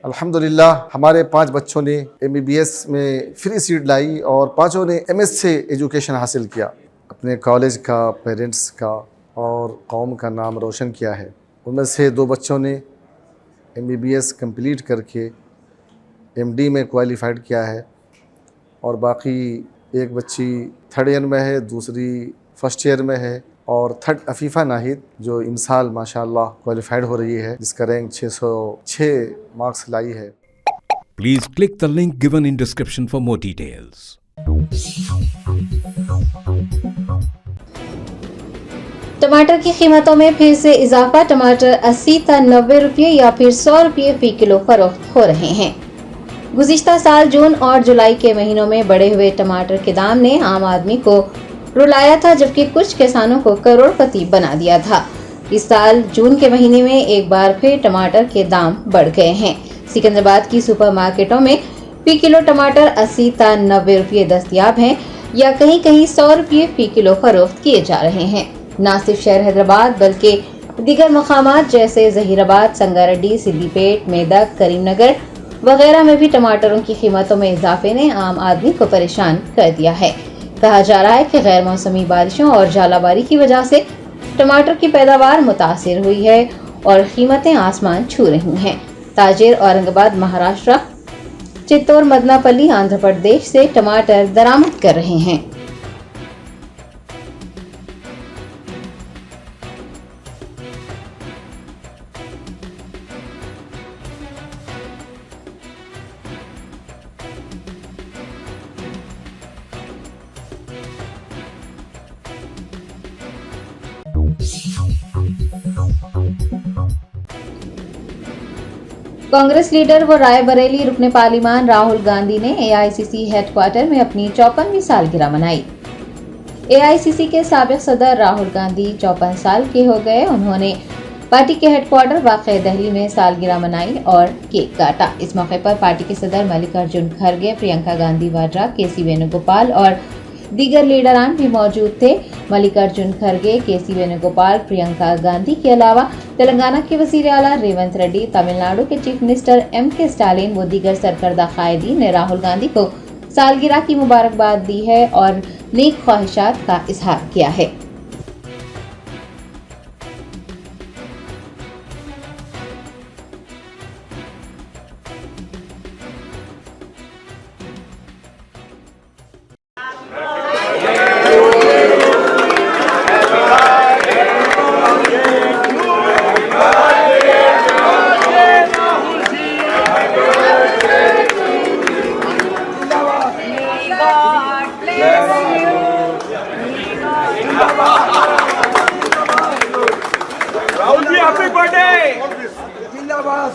अल्हम्दुलिल्लाह हमारे 5 बच्चों ने MBBS में फ्री सीट लाई और 5 ने MS से एजुकेशन हासिल किया। अपने कॉलेज का, पेरेंट्स का और कौम का नाम रोशन किया है। उनमें से 2 बच्चों ने MBBS कंप्लीट करके MD में क्वालिफाइड किया है और बाकी एक बच्ची 3rd ईयर में है, दूसरी 1st ईयर में है और 3rd अफीफ़ा नाहिद जो इमसाल माशाअल्लाह क्वालिफाइड हो रही है, जिसका रैंक 606 मार्क्स लाई है। Please click the link given in description for more details. टमाटर की कीमतों में फिर से इजाफा। टमाटर 80 था 90 रुपये या फिर 100 रुपये फी किलो फरोख्त हो रहे हैं। गुज़िश्ता साल जून और जुलाई के महीनों में बढ़े हुए टमाटर के दाम ने आम आदमी को रुलाया था, जबकि कुछ किसानों को करोड़पति बना दिया था। इस साल जून के महीने में एक बार फिर टमाटर के दाम बढ़ गए हैं। सिकंदराबाद की सुपरमार्केटों में फी किलो टमाटर 80 था 90 रुपये दस्तयाब हैं या कहीं कहीं 100 रुपये फी किलो फरोख्त किए जा रहे हैं। न सिर्फ शहर हैदराबाद बल्कि दीगर मकामात जैसे जहीराबाद, संगारेड्डी, सिद्दीपेट, मेदक, करीमनगर वगैरह में भी टमाटरों की कीमतों में इजाफे ने आम आदमी को परेशान कर दिया है। कहा जा रहा है कि गैर मौसमी बारिशों और जालाबारी की वजह से टमाटर की पैदावार मुतासिर हुई है और कीमतें आसमान छू रही हैं। ताजिर औरंगाबाद, महाराष्ट्र, चित्तौर, मदनापल्ली, आंध्र प्रदेश से टमाटर दरामद कर रहे हैं। कांग्रेस लीडर व रायबरेली रुकने पार्लिमान राहुल गांधी ने AICC हेडक्वार्टर में अपनी 54वीं सालगिरह मनाई। AICC के साबिक सदर राहुल गांधी 54 साल के हो गए। उन्होंने पार्टी के हेडक्वार्टर वाक़ई दिल्ली में सालगिरह मनाई और केक काटा। इस मौके पर पार्टी के सदर मल्लिकार्जुन खड़गे, प्रियंका गांधी वाड्रा, KC वेणुगोपाल और दीगर लीडरान भी मौजूद थे। मल्लिकार्जुन खड़गे, KC वेणुगोपाल, प्रियंका गांधी के अलावा तेलंगाना के वज़ीर आला रेवंत रेड्डी, तमिलनाडु के चीफ मिनिस्टर MK स्टालिन व दीगर सरकर्दा कायदीन ने राहुल गांधी को सालगिरह की मुबारकबाद दी है और नेक ख्वाहिशात का इजहार किया है। Rahul ji happy birthday. जिंदाबाद।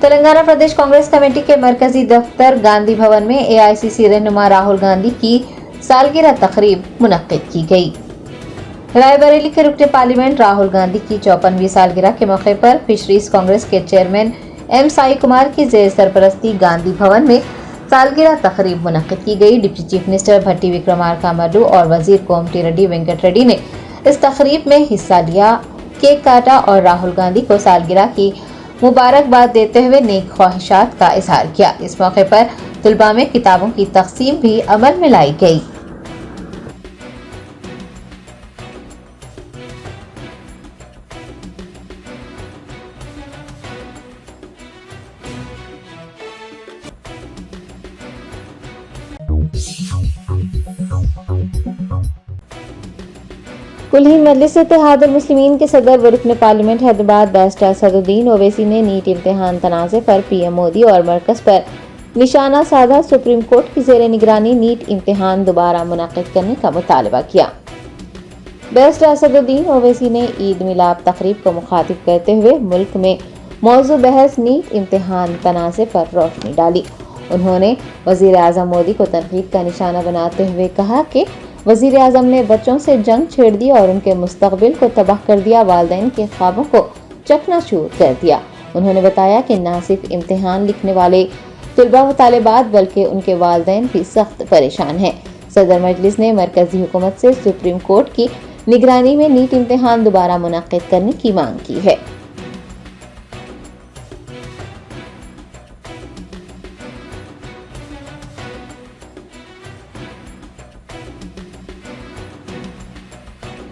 तेलंगाना प्रदेश कांग्रेस कमेटी के मरकजी दफ्तर गांधी भवन में AICC रहनुमा राहुल गांधी की सालगिरह तकरीब मुनक्किद की गई। रायबरेली के रुकने पार्लियामेंट राहुल गांधी की 54वीं सालगिरह के मौके पर फिशरीज कांग्रेस के चेयरमैन M साई कुमार की जेर सरपरस्ती गांधी भवन में सालगिरह तकरीब मुनक्किद की गई। डिप्टी चीफ मिनिस्टर भट्टी विक्रमार्का मल्लू और वजीर कोमटी रेड्डी वेंकट रेड्डी ने इस तकरीब में हिस्सा लिया, केक काटा और राहुल गांधी को सालगिरह की मुबारकबाद देते हुए नेक ख्वाहिशात का इजहार किया। इस मौके पर तुलबा में किताबों की तकसीम भी अमल में लाई गई। कुल-हिंद मजलिस इत्तेहादुल मुस्लिमीन के सदर व रुकन पार्लियामेंट हैदराबाद बैरिस्टर असदुद्दीन ओवैसी ने नीट इम्तिहान तनाज़े पर PM मोदी और मरकज़ पर निशाना साधा। सुप्रीम कोर्ट की ज़ेर निगरानी नीट इम्तिहान दोबारा मुनक़्क़िद करने का मुतालबा किया। बैरिस्टर असदुद्दीन ओवैसी ने ईद मिलाद तकरीब को मुखातिब करते हुए मुल्क में मौजू बहस नीट इम्तिहान तनाज़े पर रोशनी डाली। उन्होंने वजीर आजम मोदी को तनकीद का निशाना बनाते हुए कहा कि वजीर आजम ने बच्चों से जंग छेड़ दी और उनके मुस्तकबिल को तबाह कर दिया, वालिदैन के ख्वाबों को चकनाचूर कर दिया। उन्होंने बताया कि न सिर्फ इम्तिहान लिखने वाले तलबा व तालिबात बल्कि उनके वालिदैन भी सख्त परेशान हैं। सदर मजलिस ने मरकजी हुकूमत से सुप्रीम कोर्ट की निगरानी में नीट इम्तिहान दोबारा मुनक्किद करने की मांग की है।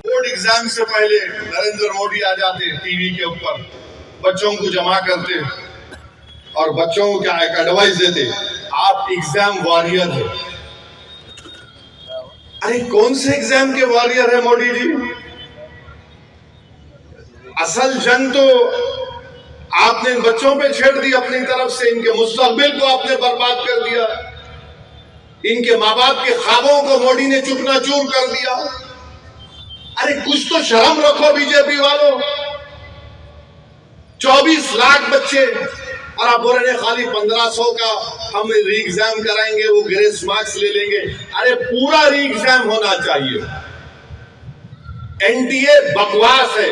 बोर्ड एग्जाम से पहले नरेंद्र मोदी आ जाते टीवी के ऊपर, बच्चों को जमा करते और बच्चों को क्या एक एडवाइस देते, आप एग्जाम वॉरियर है। अरे कौन से एग्जाम के वॉरियर है मोदी जी? असल जंग तो आपने इन बच्चों पे छेड़ दी अपनी तरफ से, इनके मुस्तकबिल को आपने बर्बाद कर दिया, इनके माँ बाप के ख्वाबों को मोदी ने चकनाचूर कर दिया। अरे कुछ तो शर्म रखो बीजेपी वालों। 24 लाख बच्चे और आप बोल रहे हैं खाली 1500 का हम री एग्जाम कराएंगे, वो ग्रेस मार्क्स ले लेंगे। अरे पूरा री एग्जाम होना चाहिए। एनटीए बकवास है,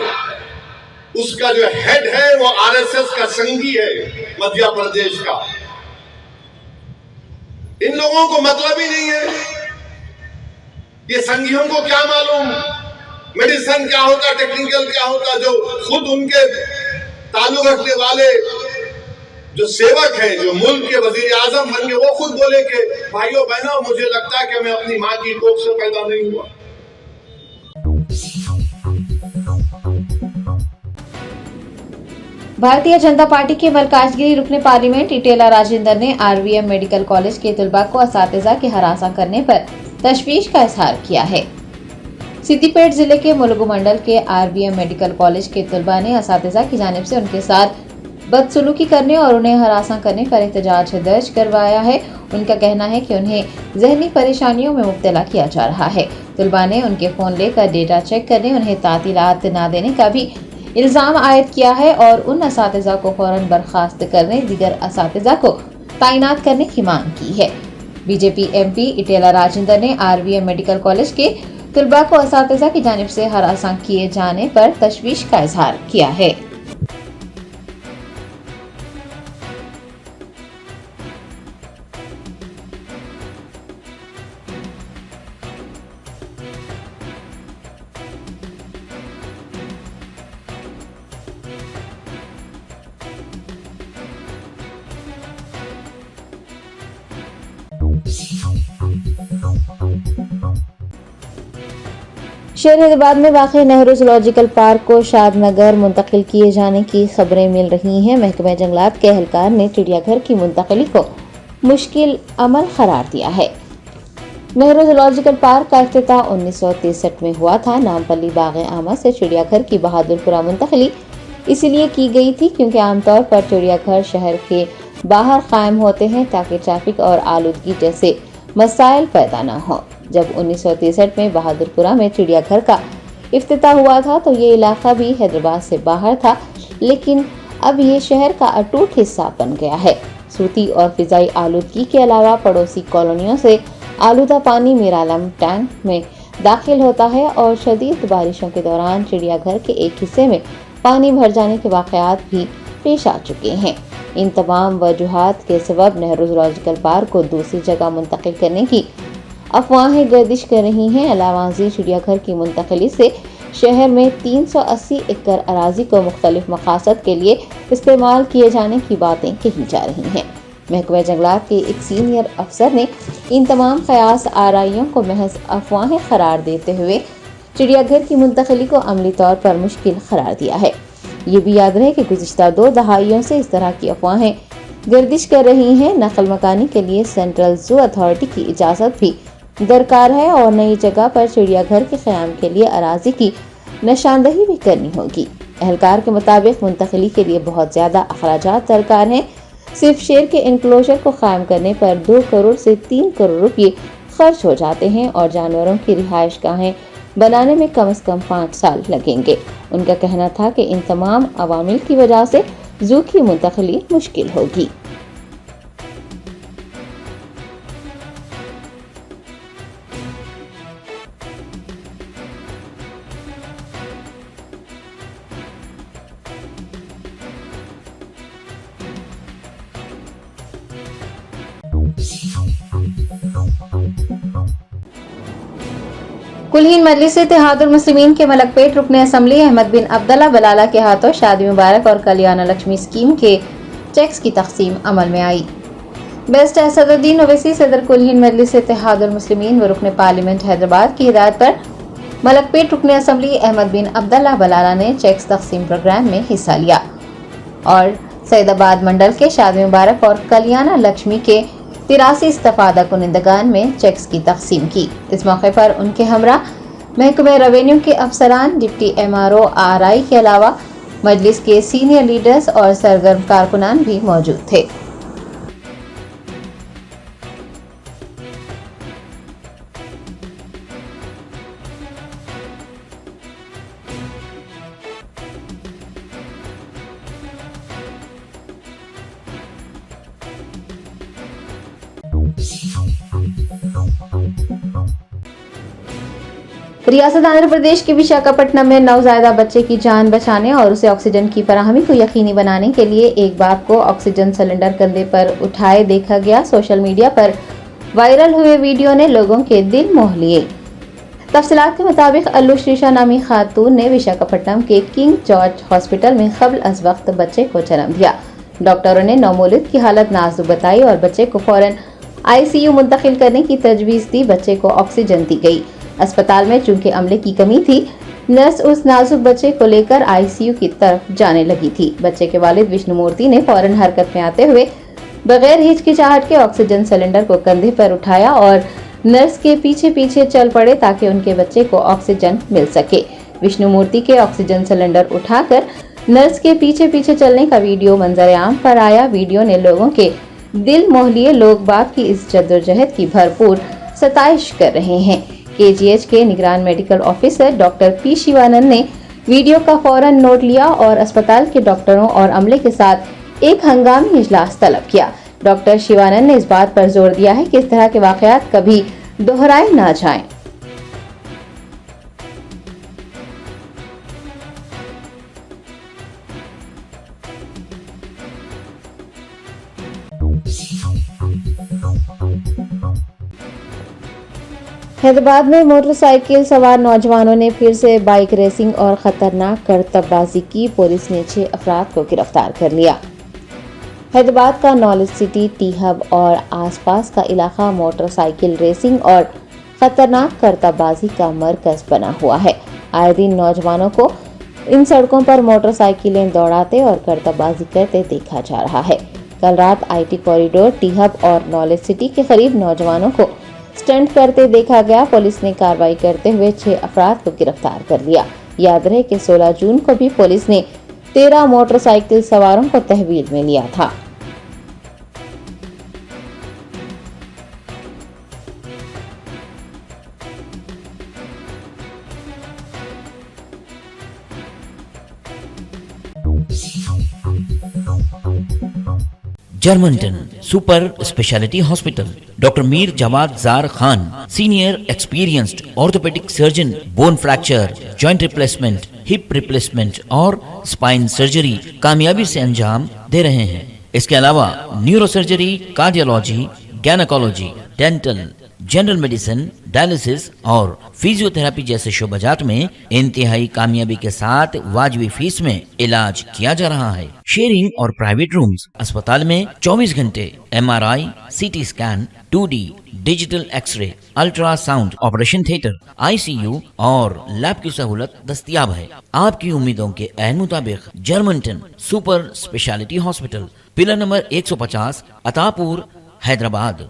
उसका जो हेड है वो आरएसएस का संगी है मध्य प्रदेश का। इन लोगों को मतलब ही नहीं है। ये संगियों को क्या मालूम मेडिसिन क्या होता, टेक्निकल क्या होता, जो खुद उनके ताल्लुक रखने वाले जो सेवक हैं, जो मुल्क के वजीर आजम बन गए, वो खुद बोले कि भाइयों बहनों मुझे लगता है कि मैं अपनी माँ की कोख से पैदा नहीं हुआ। भारतीय जनता पार्टी के मरकाजगिरी रुकने पार्लियामेंट इटेला राजेंद्र ने आरवीएम मेडिकल कॉलेज के तलबा को असातिज़ा के हरासा करने पर तशवीश का इजहार किया है। सिद्दीपेट जिले के मुलुगु मंडल के आरवीएम मेडिकल कॉलेज के तलबा ने असातिज़ा की जानिब से उनके साथ बदसलूकी करने और उन्हें हरासा करने पर एहतजाज दर्ज करवाया है। उनका कहना है कि उन्हें जहनी परेशानियों में मुब्तला किया जा रहा है। तलबा ने उनके फ़ोन लेकर डेटा चेक करने, उन्हें तातीलात न देने का भी इल्ज़ाम आयद किया है और उन असातिज़ा को फ़ौरन बर्खास्त करने, दीगर असातिज़ा को तैनात करने की मांग की है। बीजेपी एमपी इटेला राजेंद्र ने आरवीएम मेडिकल कॉलेज के तलबा को असातिज़ा की जानिब से हरासा किए जाने पर तशवीश का इजहार किया है। शहर हैदराबाद में वाक़ नेहरू ज़ूलॉजिकल पार्क को शादनगर मुंतकिल किए जाने की खबरें मिल रही हैं। महकमा जंगलात के एहलकार ने चिड़ियाघर की मुंतकिली को मुश्किल अमल करार दिया है। नेहरू ज़ूलॉजिकल पार्क का इफ्तिताह 1963 में हुआ था। नामपल्ली बाग-ए-आमा से चिड़ियाघर की बहादुरपुरा मुंतकिली इसलिए की गई थी क्योंकि आमतौर पर चिड़ियाघर शहर के बाहर कायम होते हैं ताकि ट्रैफिक और आलूदगी जैसे मसाइल पैदा न हो। जब 1963 में बहादुरपुरा में चिड़ियाघर का इफ्तिताह हुआ था तो ये इलाका भी हैदराबाद से बाहर था, लेकिन अब ये शहर का अटूट हिस्सा बन गया है। सूती और फिजाई आलूदगी के अलावा पड़ोसी कॉलोनियों से आलूदा पानी मीरालम टैंक में दाखिल होता है और शदीद बारिशों के दौरान चिड़ियाघर के एक हिस्से में पानी भर जाने के वाक़यात भी पेश आ चुके हैं। इन तमाम वजूहात के सबब नेहरू ज़ूलॉजिकल पार्क को दूसरी जगह मुंतकिल करने की अफवाहें गर्दिश कर रही हैं। अलावाजी चिड़ियाघर की मुंतकिली से शहर में 380 एकड़ अराजी को मुख्तलिफ मकासद के लिए इस्तेमाल किए जाने की बातें कही जा रही हैं। महकमा जंगलात के एक सीनियर अफसर ने इन तमाम क़यास आराइयों को महज अफवाहें करार देते हुए चिड़ियाघर की मुंतकिली को अमली तौर पर मुश्किल करार दिया है। ये भी याद रहे कि गुज़िश्ता 2 दहाइयों से इस तरह की अफवाहें गर्दिश कर रही हैं। नकल मकानी के लिए सेंट्रल ज़ू अथॉरिटी की इजाज़त भी दरकार है और नई जगह पर चिड़ियाघर के क़याम के लिए अराजी की निशानदही भी करनी होगी। एहलकार के मुताबिक मुंतकिली के लिए बहुत ज़्यादा अखराजात दरकार हैं। सिर्फ शेर के इंक्लोजर को कायम करने पर 2 करोड़ से 3 करोड़ रुपये खर्च हो जाते हैं और जानवरों की रिहाइश गाहें बनाने में कम से कम 5 साल लगेंगे। उनका कहना था कि इन तमाम अवामिल की वजह से ज़ू की मुंतकिली मुश्किल होगी। कुलहीन मजलिस इत्तेहादुल मुस्लिमीन के मलकपेट रुकने असम्बली अहमद बिन अब्दुल्ला बलाला के हाथों शादी मुबारक और कल्याण लक्ष्मी स्कीम के चेक्स की तकसीम अमल में आई। बेस्ट असदुद्दीन ओवैसी सदर कुलहीन मजलिस इत्तेहादुल मुस्लिमीन व रुकने पार्लियामेंट हैदराबाद की हिदायत पर मलकपेट रुकने असम्बली अहमद बिन अब्दुल्ला बलाला ने चेक्स तकसीम प्रोग्राम में हिस्सा लिया और सैदाबाद मंडल के शादी मुबारक और कल्याण लक्ष्मी के 83 इस्तफादा कुनिंदगान में चेक्स की तकसीम की। इस मौके पर उनके हमरा महकमे रेवेन्यू के अफसरान, डिप्टी MRO RI के अलावा मजलिस के सीनियर लीडर्स और सरगर्म कारकुनान भी मौजूद थे। रियासत आंध्र प्रदेश के विशाखापट्टनम में नवजायदा बच्चे की जान बचाने और उसे ऑक्सीजन की फराहमी को यकीनी बनाने के लिए एक बाप को ऑक्सीजन सिलेंडर कंधे पर उठाए देखा गया। सोशल मीडिया पर वायरल हुए वीडियो ने लोगों के दिल मोह लिए। तफसीलात के मुताबिक अल्लू श्रीशा नामी खातून ने विशाखापट्टनम के किंग जॉर्ज हॉस्पिटल में क़ब्ल अज़ वक्त बच्चे को जन्म दिया। डॉक्टरों ने नवमौलूद की हालत नाजुक बताई और बच्चे को फौरन ICU मुंतकिल करने की तजवीज़ दी। बच्चे को ऑक्सीजन दी गई। अस्पताल में चूंकि अमले की कमी थी, नर्स उस नाजुक बच्चे को लेकर ICU की तरफ जाने लगी थी। बच्चे के वालिद विष्णुमूर्ति ने फौरन हरकत में आते हुए बगैर हिचकिचाहट के ऑक्सीजन सिलेंडर को कंधे पर उठाया और नर्स के पीछे पीछे चल पड़े ताकि उनके बच्चे को ऑक्सीजन मिल सके। विष्णुमूर्ति के ऑक्सीजन सिलेंडर उठाकर नर्स के पीछे पीछे चलने का वीडियो मंजर-ए-आम पर आया। वीडियो ने लोगों के दिल मोह लिए। लोग बाग की इस जद्दोजहद की भरपूर सताइश कर रहे हैं। KGH के निगरान medical officer doctor P Shivanand ने वीडियो का फौरन नोट लिया और अस्पताल के डॉक्टरों और अमले के साथ एक हंगामी इजलास तलब किया। डॉक्टर शिवानंद ने इस बात पर जोर दिया है कि इस तरह के वाकयात कभी दोहराए ना जाएं। हैदराबाद में मोटरसाइकिल सवार नौजवानों ने फिर से बाइक रेसिंग और खतरनाक करतबबाजी की। पुलिस ने 6 अफराद को गिरफ्तार कर लिया। हैदराबाद का नॉलेज सिटी, टी हब और आसपास का इलाका मोटरसाइकिल रेसिंग और खतरनाक करतबबाजी का मरकज बना हुआ है। आए दिन नौजवानों को इन सड़कों पर मोटरसाइकिलें दौड़ाते और करतबबाजी करते देखा जा रहा है। कल रात IT कॉरिडोर, टी हब और नॉलेज सिटी के करीब नौजवानों को स्टंट करते देखा गया। पुलिस ने कार्रवाई करते हुए 6 अफराद को गिरफ्तार कर लिया। याद रहे कि 16 जून को भी पुलिस ने 13 मोटरसाइकिल सवारों को तहवील में लिया था। जर्मनटन super speciality hospital, doctor Mir Jawad Zar Khan, senior experienced orthopaedic surgeon, bone fracture, joint replacement, hip replacement और स्पाइन सर्जरी कामयाबी से अंजाम दे रहे हैं। इसके अलावा neuro surgery, cardiology, gynaecology, dental, general medicine, dialysis और फिजियोथेरेपी जैसे शोबाजात में इंतहाई कामयाबी के साथ वाजिबी फीस में इलाज किया जा रहा है। शेयरिंग और प्राइवेट रूम्स। अस्पताल में 24 घंटे MRI, CT scan, 2D digital x ray, ultrasound, operation theatre, ICU और लैब की सहूलत दस्तयाब है। आपकी उम्मीदों के ऐन मुताबिक Germanten super speciality hospital, pillar number 150, Attapur, Hyderabad.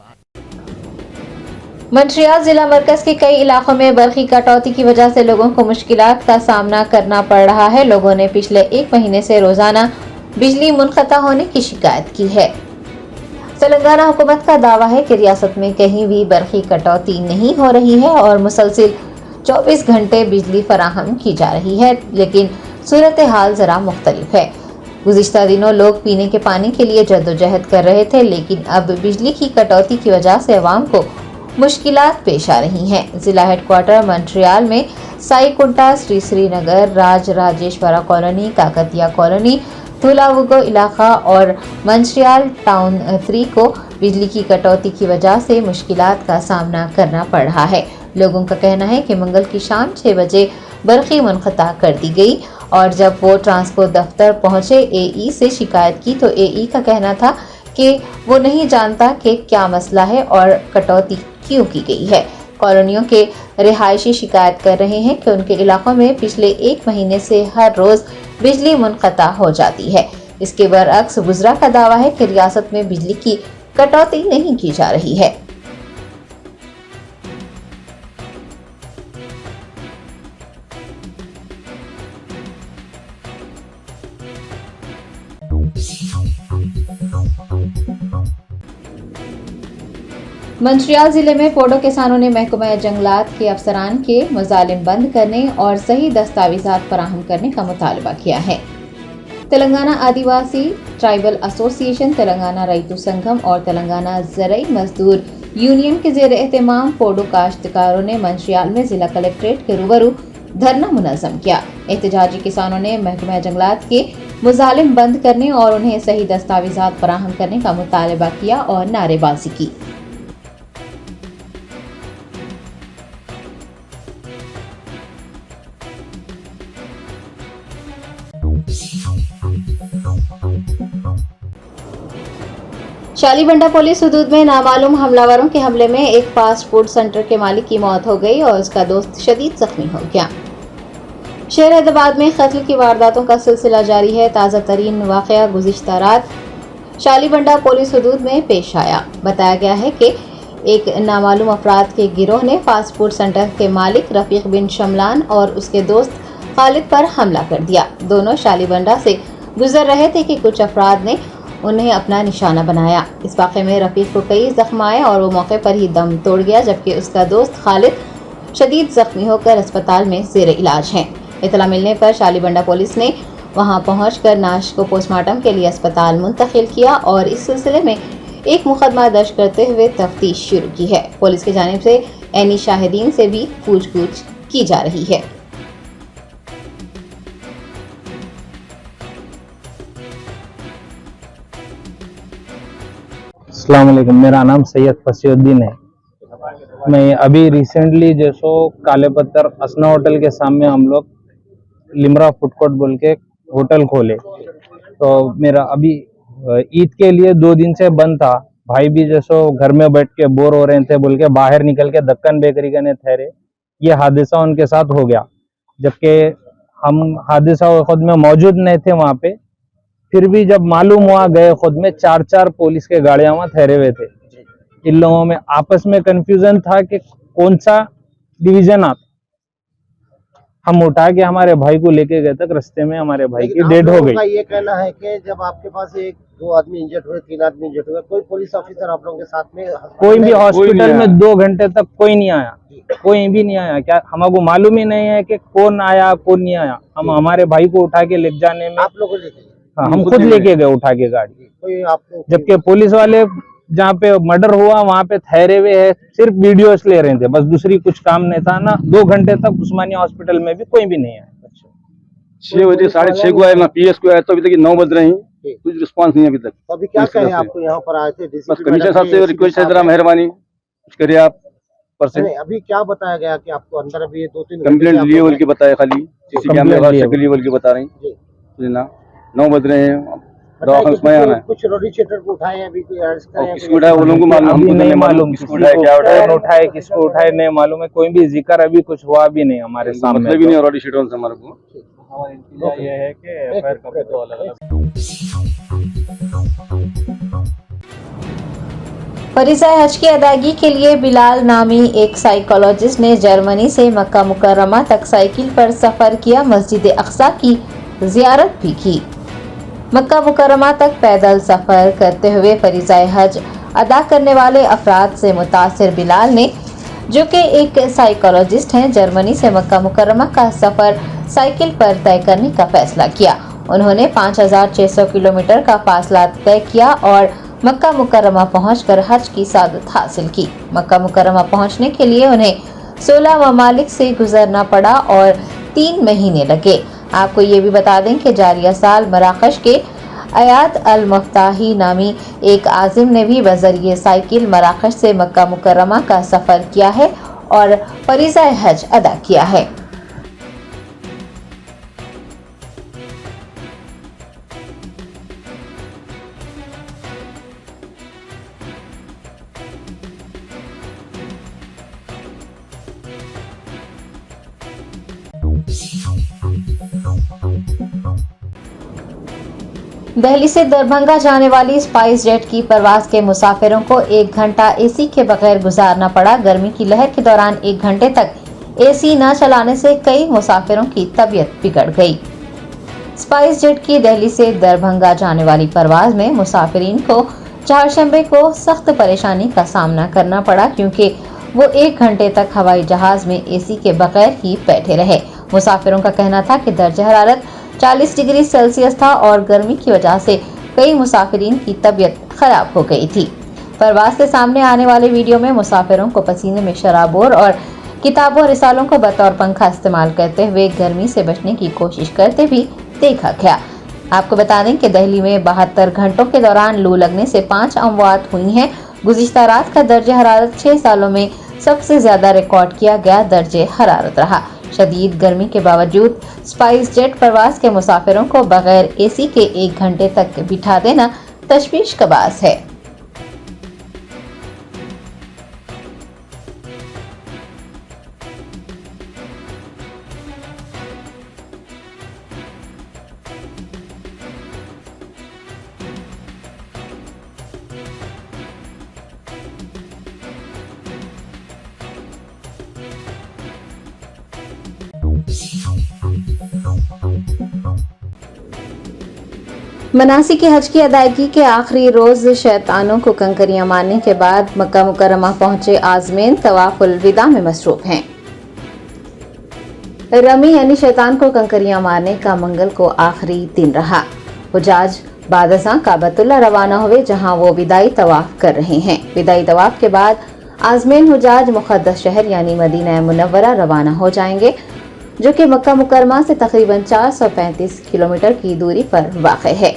Mancherial जिला मरकज के कई इलाकों में बरकी कटौती की वजह से लोगों को मुश्किलात का सामना करना पड़ रहा है। लोगों ने पिछले 1 महीने से रोजाना बिजली मुनक़ता होने की शिकायत की है। तेलंगाना हुकूमत का दावा है कि रियासत में कहीं भी बरकी कटौती नहीं हो रही है और मुसलसिल 24 घंटे बिजली फराहम की जा रही है, लेकिन सूरत हाल जरा मुख्तलिफ है। गुज़िश्ता दिनों लोग पीने के पानी के लिए जद्दोजहद कर रहे थे, लेकिन अब बिजली की कटौती की वजह से अवाम को मुश्किलात पेश आ रही हैं। जिला हेडक्वार्टर मंत्रियाल में साई कुंटा, श्रीनगर, राज राजेश्वरा कॉलोनी, काकतिया कॉलोनी, थुलावुगो इलाका और मंचियाल टाउन 3 को बिजली की कटौती की वजह से मुश्किलात का सामना करना पड़ रहा है। लोगों का कहना है कि मंगल की शाम 6 बजे बरक़ी मुनक़ता कर दी गई और जब वो ट्रांसपोर्ट दफ्तर पहुंचे एई से शिकायत की तो एई का कहना था कि वो नहीं जानता कि क्या मसला है और कटौती क्यों की गई है। कॉलोनियों के रिहायशी शिकायत कर रहे हैं कि उनके इलाकों में पिछले 1 महीने से हर रोज बिजली मुनक़ता हो जाती है। इसके बरअक्स गुजरा का दावा है कि रियासत में बिजली की कटौती नहीं की जा रही है। मंचियाल जिले में पोडो किसानों ने महकमा जंगलात के अफसरान के मुजालिम बंद करने और सही दस्तावेजात फराहम करने का मुतालबा किया है। तेलंगाना आदिवासी ट्राइबल एसोसिएशन, तेलंगाना रईतु संघम और तेलंगाना ज़रई मजदूर यूनियन के ज़ेर एहतमाम पोडो काश्तकारों ने मंचियाल में जिला कलेक्ट्रेट के रूबरू धरना मुनज़्ज़म किया। एहतजाजी किसानों ने महकमा जंगलात के मुजालिम बंद करने और उन्हें सही दस्तावेजात फराहम करने का मुतालबा किया और नारेबाजी की। शालीबंडा पुलिस हुदूद में नामालूम हमलावरों के हमले में एक फास्ट फूड सेंटर के मालिक की मौत हो गई और उसका दोस्त शदीद जख्मी हो गया। शहर हैदराबाद में कत्ल की वारदातों का सिलसिला जारी है। ताज़ा तरीन वाक़या गुज़िश्ता रात शालीबंडा पुलिस हुदूद में पेश आया। बताया गया है कि एक नामालूम अफराद के गिरोह ने फास्ट फूड सेंटर के मालिक रफ़ीक बिन शमलान और उसके दोस्त खालिद पर हमला कर दिया। दोनों शालीबंडा से गुजर रहे थे कि कुछ अफराद ने उन्हें अपना निशाना बनाया। इस वाक़े में रफ़ीक को कई जख्म आए और वो मौके पर ही दम तोड़ गया, जबकि उसका दोस्त खालिद शदीद जख्मी होकर अस्पताल में ज़ेर इलाज है। इतला मिलने पर शालीबंडा पुलिस ने वहां पहुंचकर नाश को पोस्टमार्टम के लिए अस्पताल मुंतकिल किया और इस सिलसिले में एक मुकदमा दर्ज करते हुए तफ्तीश शुरू की है। पुलिस की जानिब से ऐनी शाहिदीन से भी पूछगछ की जा रही है। अस्सलाम वालेकुम, मेरा नाम सैयद फसीउद्दीन है। मैं अभी रिसेंटली जैसो काले पत्थर असना होटल के सामने हम लोग लिमरा फूड कोर्ट बोल के होटल खोले, तो मेरा अभी ईद के लिए 2 दिन से बंद था। भाई भी जैसो घर में बैठ के बोर हो रहे थे बोल के बाहर निकल के दक्कन बेकरी का ने ठहरे। ये हादसा उनके साथ हो गया, जबकि हम हादसा खुद में मौजूद नहीं थे वहाँ पे। फिर भी जब मालूम हुआ गए खुद में 4 पुलिस के गाड़ियां वहां ठहरे हुए थे। इन लोगों में आपस में कंफ्यूजन था कि कौन सा डिवीजन आता। हम उठा के हमारे भाई को लेके गए तक रास्ते में हमारे भाई की डेड हो गई। ये कहना है कि जब आपके पास 1-2 आदमी इंजर्ड हुए, 3 आदमी इंजर्ड हुए, कोई पुलिस ऑफिसर आप लोगों के साथ में कोई भी हॉस्पिटल में 2 घंटे तक कोई नहीं आया, कोई भी नहीं आया। क्या हमको मालूम ही नहीं है कि कौन आया कौन नहीं आया। हम हमारे भाई को उठा के ले जाने में आप लोगों लेके हाँ, हम खुद लेके गए उठा के गाड़ी। कोई आपको जबकि पुलिस वाले जहाँ पे मर्डर हुआ वहाँ पे ठहरे हुए है, सिर्फ वीडियोस ले रहे थे, बस दूसरी कुछ काम नहीं था ना। 2 घंटे तक उस्मानिया हॉस्पिटल में भी कोई भी नहीं आया। 6 बजे 6:30 को आए, मैं पीएस को आया तो अभी तक 9 बज रहे हैं, कुछ रिस्पांस नहीं है अभी तक। तो अभी क्या कहें आपको यहाँ पर आए थे? बस कमिश्नर साहब से रिक्वेस्ट है, जरा मेहरबानी कुछ करिए आप पर से। अभी क्या बताया गया कि आपको अंदर अभी 2-3 कंप्लेंट लिए बोल के बताया, खाली सीसी कैमरे का शक्ल बोल के बता रहे हैं ना। 9 बज रहे हैं, कुछ रोडी चेटर को उठाए अभी कोई अरेस्ट करे? किसको उठाया वो लोगों को मालूम, अभी नहीं मालूम किसको उठाया, क्या उठाए किसको उठाए नहीं मालूम है। कोई भी जिक्र अभी कुछ हुआ भी नहीं हमारे सामने, मतलब भी नहीं रोडी चेटर से हमारे को। ये है कि एफआईआर का तो अलग-अलग। फरीज़ा हज की अदायगी के लिए बिलाल नामी एक साइकोलॉजिस्ट ने जर्मनी से मक्का मुकर्रमा तक साइकिल पर सफर किया। मस्जिद अक्सा की जियारत भी की। मक्का मुकर्रमा तक पैदल सफर करते हुए फरीज़ा हज अदा करने वाले अफराद से मुतासिर बिलाल ने, जो कि एक साइकोलॉजिस्ट हैं, जर्मनी से मक्का मुकर्रमा का सफर साइकिल पर तय करने का फैसला किया। उन्होंने 5600 किलोमीटर का फासला तय किया और मक्का मुकर्रमा पहुंचकर हज की सादत हासिल की। मक्का मुकर्रमा पहुंचने के लिए उन्हें 16 ममालिक से गुजरना पड़ा और 3 महीने लगे। आपको ये भी बता दें कि जारिया साल मराकश के अयात अल मुफ्ताही नामी एक आजिम ने भी बजरिए साइकिल मराकश से मक्का मुकर्रमा का सफर किया है और फरीज़ा हज अदा किया है। दिल्ली से दरभंगा जाने वाली स्पाइस जेट की परवाज के मुसाफिरों को 1 घंटा एसी के बगैर गुजारना पड़ा। गर्मी की लहर के दौरान 1 घंटे तक एसी न चलाने से कई मुसाफिरों की तबीयत बिगड़ गई। स्पाइस जेट की दिल्ली से दरभंगा जाने वाली परवाज में मुसाफिरीन को चारशंबे को सख्त परेशानी का सामना करना पड़ा, क्योंकि वो 1 घंटे तक हवाई जहाज में एसी के बगैर ही बैठे रहे। मुसाफिरों का कहना था कि दर्जा हरारत 40 डिग्री सेल्सियस था और गर्मी की वजह से कई मुसाफिरीन की तबीयत खराब हो गई थी। परवाज से सामने आने वाले वीडियो में मुसाफिरों को पसीने में शराबोर और किताबों और रिसालों को बतौर पंखा इस्तेमाल करते हुए गर्मी से बचने की कोशिश करते भी देखा गया। आपको बता दें कि दिल्ली में 72 घंटों के दौरान लू लगने से 5 अमवात हुई हैं। गुज़िश्ता रात का दर्जा हरारत 6 सालों में सबसे ज्यादा रिकॉर्ड किया गया दर्जे हरारत रहा। शदीद गर्मी के बावजूद स्पाइस जेट परवाज के मुसाफिरों को बगैर एसी के 1 घंटे तक बिठा देना तशवीश का बास है। मनासी के हज की अदायगी के आखिरी रोज शैतानों को कंकरियां मारने के बाद मक्का मुकर्रमा पहुंचे आजमीन तवाफुल विदा में मसरूफ हैं। रमी यानी शैतान को कंकरियां मारने का मंगल को आखिरी दिन रहा। हुजाज बादशाह काबतुल्लाह रवाना हुए, जहां वो विदाई तवाफ कर रहे हैं। विदाई तवाफ के बाद आजमीन हुजाज मुक़द्दस शहर यानी मदीना मुनव्वरा रवाना हो जाएंगे, जो कि मक्का मुकर्रमा से तकरीबन 435 किलोमीटर की दूरी पर वाक़ है।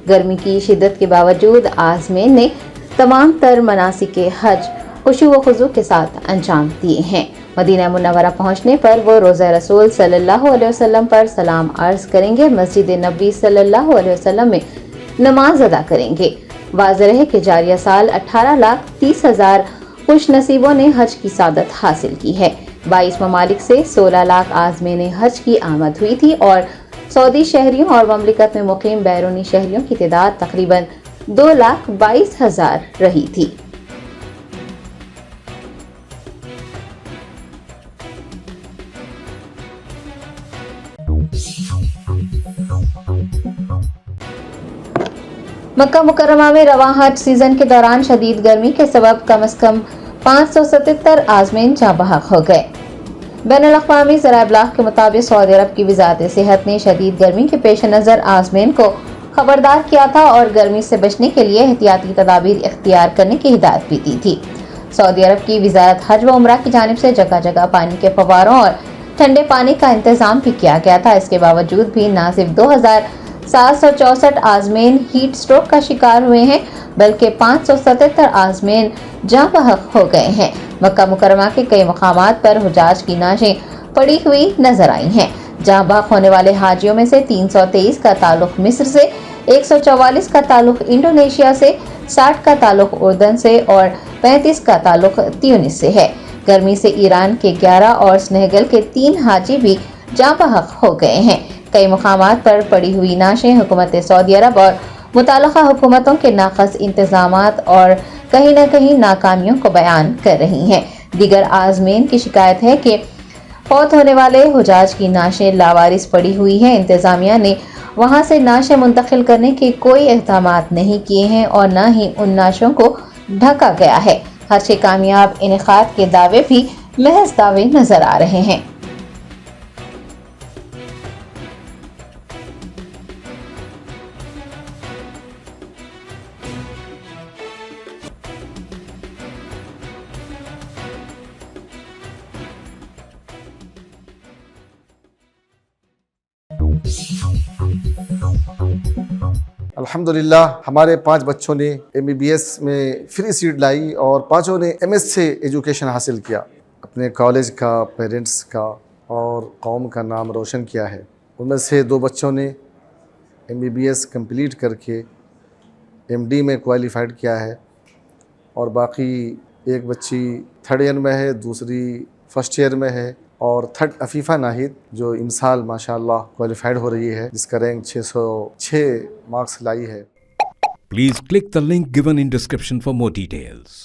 गर्मी की शिद्दत के बावजूद आज़मीन ने तमाम तर मनासिक हज खुशू व खुजू के साथ अंजाम दिए हैं। मदीना मुनव्वरा पहुंचने पर वो रोज़ा रसूल सल्लल्लाहु अलैहि वसल्लम पर सलाम अर्ज करेंगे। मस्जिद नबी सल्लल्लाहु अलैहि वसल्लम में नमाज अदा करेंगे। वाज़ेह है कि जारिया साल 18,30,000 खुश नसीबों ने हज की सादत हासिल की है। 22 ममालिक से 16 लाख आज़मीन हज की आमद हुई थी और सऊदी शहरियों और ममलिकत में मुकीम बैरूनी शहरियों की तादाद तकरीबन 2,22,000 रही थी। मक्का मुकर्रमा में रवां हज सीजन के दौरान शदीद गर्मी के सबब कम से कम 577 आज़मीन जाँ बहक हो गए। बैनुल अक़वामी ज़राए इब्लाग़ के मुताबिक सऊदी अरब की वज़ारत सेहत ने शदीद गर्मी के पेश नज़र आज़मीन को खबरदार किया था और गर्मी से बचने के लिए एहतियाती तदाबीर इख्तियार करने की हिदायत भी दी थी। सऊदी अरब की वज़ारत हज व उम्रा की जानिब से जगह जगह पानी के फव्वारों और ठंडे पानी का इंतजाम भी किया गया था। इसके बावजूद भी न सिर्फ 2,764 आज़मीन हीट स्ट्रोक का शिकार हुए हैं, बल्कि 577 आज़मीन जाँ बहक हो गए हैं। मक्का मुकर्रमा के कई मकामात पर हुजाज की नाशें पड़ी हुई नजर आई हैं। जाँ बहक होने वाले हाजियों में से 323 का ताल्लुक मिस्र से, 144 का ताल्लुक इंडोनेशिया से, 60 का ताल्लुक उर्दन से और 35 का ताल्लुक त्यूनिस से है। गर्मी से ईरान के 11 और सेनेगल के 3 हाजी भी जाँ बहक हो गए हैं। कई मकामात पर पड़ी हुई नाशें हुकूमत सऊदी अरब और मुताल्लिका हुकूमतों के नाक़स इंतजामात और कहीं न कहीं नाकामियों को बयान कर रही हैं। दीगर आज़मीन की शिकायत है कि फौत होने वाले हुजाज की नाशें लावारिस पड़ी हुई हैं। इंतजामिया ने वहां से नाशें मुंतकिल करने के कोई इक़दामात नहीं किए हैं और न ही उन नाशों को ढका गया है। हज के कामयाब इनेकाद के दावे भी महज दावे नजर आ रहे हैं। अल्हम्दुलिल्लाह हमारे 5 बच्चों ने MBBS में फ्री सीट लाई और 5 ने MS से एजुकेशन हासिल किया। अपने कॉलेज का, पेरेंट्स का और कौम का नाम रोशन किया है। उनमें से 2 बच्चों ने MBBS कंप्लीट करके MD में क्वालिफाइड किया है और बाकी एक बच्ची 3rd ईयर में है, दूसरी 1st ईयर में है और 3rd अफीफ़ा नाहिद जो इन साल माशाअल्लाह क्वालिफाइड हो रही है, जिसका रैंक 606 मार्क्स लाई है। Please click the link given in description for more details.